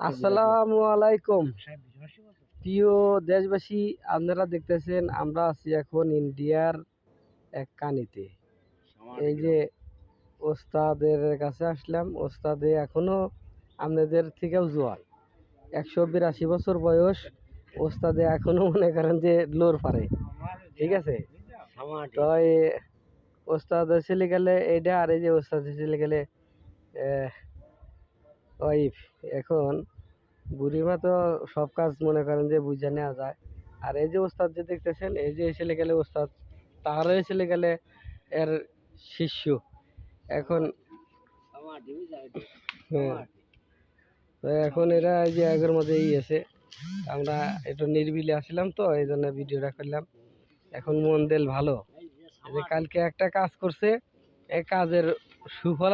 আসসালামু আলাইকুম প্রিয় দেশবাসী, আপনারা দেখতেছেন আমরা আছি এখন ইন্ডিয়ার এক কানিতে। এই যে ওস্তাদের কাছে আসলাম, ওস্তাদে এখনো আপনাদের থেকেও জোয়ান, 182 বছর বয়স। ওস্তাদে এখনো মনে করেন যে লোর পারে, ঠিক আছে। তো ওস্তাদ চলে গেলে এইটা, আর এই যে ওস্তাদ চলে গেলে ওয়াইফ। এখন বুড়িমা তো সব কাজ মনে করেন যে বুঝে নেওয়া যায়। আর এই যে ওস্তাদ যে দেখতেছেন, এই যে চলে গেলে ওস্তাদ, তারও চলে গেলে এর শিষ্য। এখন তো এখন এরা এই যে আগের মধ্যে আছে, আমরা একটু নির্বিলে আসলাম, তো এই জন্য ভিডিওটা করলাম। এখন মন দিল ভালো, যে কালকে একটা কাজ করছে, এই কাজের সুফল